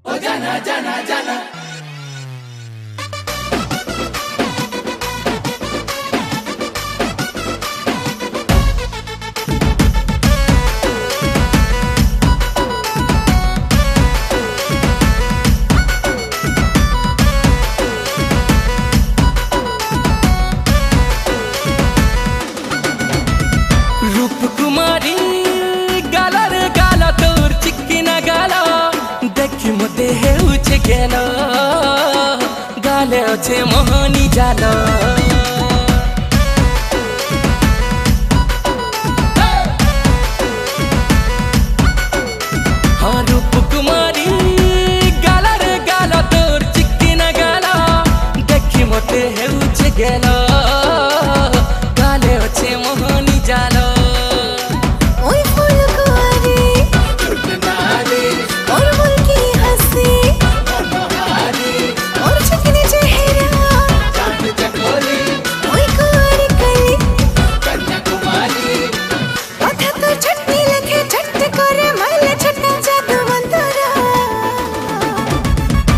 ओ जाना जाना जाना रूप कुमारी गाला रे गाला तोर चिक्किना गाला देखि मते हेउछे गेल गाले अछे मोहनी जाल हाँ रूप कुमारी गाला रे गाला तोर चिक्किना गाला देखि मते हेउछे गेल गाले अछे मोहनी जाल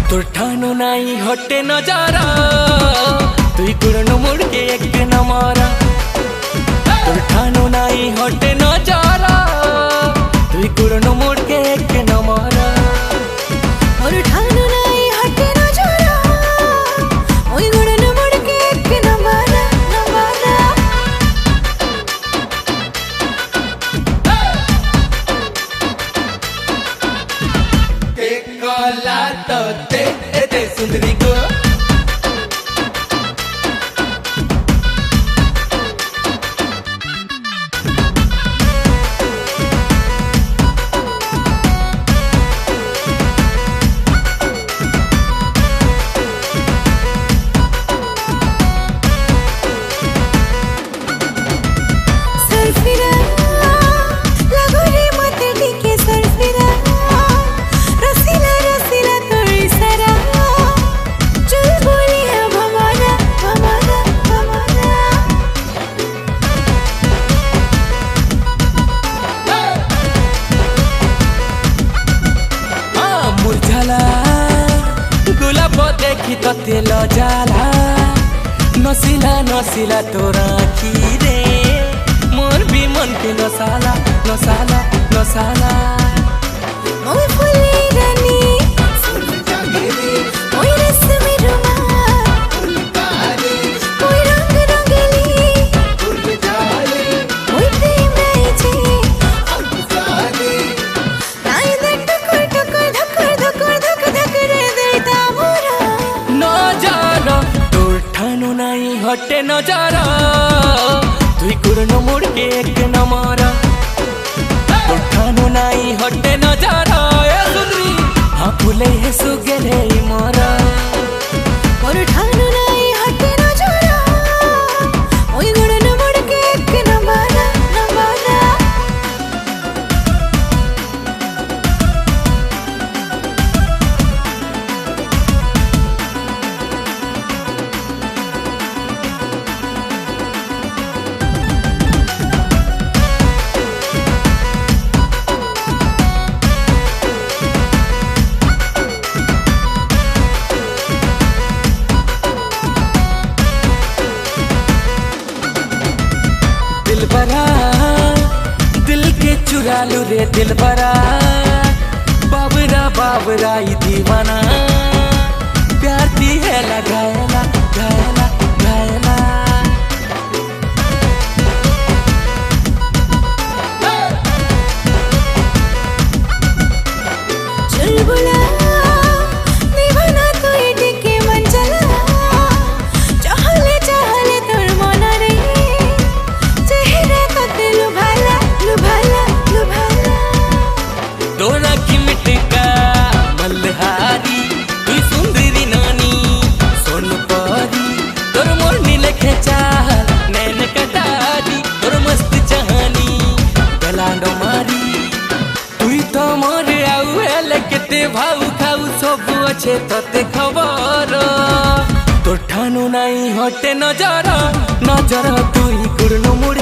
तोर ठानो नाई हटे नजारा तुई कुरनो मुड़ के एक नमारा तोर ठानो नाई हटे नजारा तुई कुरनो मुड़ के एक नमारा और ठानो नाई हटे नजारा ओई गुड़न मुड़ के एक नमारा नमारा एक कोला तो ते सुंदरी को सरफिरा लागो रे मते टिके सरफिरा रसीला रसीला तोरी सरा चल बोलिया भमाना भमाना भमाना मुरझाला गुलाब देखी तो तेल जाला नसीला नसीला तोरा खीरे मोर भी मन के नसाला नसाला नसाला ओई फुली रानी ओई रस्मी रुमाल ओई रंग रंगली ओई प्रेम रायचे नाई दे टकर टकर धकर धकर धक धक रे देता मोरा नजारा तोर ठानो नाई हटे नजारा तुई कुरनो मुड़ के एक नमारा तोर ठानो नाई हटे नजारा ए सुंदरी हाँ फुले है सुगेले मोरा और ठानो नाई हटे नजारा ओई गुड़न मुड़ के एक नमारा नमारा दिलबरा दिल के चुरा लू रे दिलबरा बाबरा बाबरा ई दीवाना प्यार दी है लगायला गायला गायला चल बुला दीवाना तो इटके मन चला चाहले तोर मन रे चेहरा कते लुभाला लुभाला लुभाला तोरा की मिटका मल्हारी तू सुंदरी नानी सोन परी तोर मोर नील खेचा नैन कटारी तोर मस्त चाहनी गलांडो मारी तुई तो मोर आउ हेले केते भाउ खाउ सब अच्छे तते खबर तोर ठानो नाई हटे नजर नजर तुई कुरनो मुड़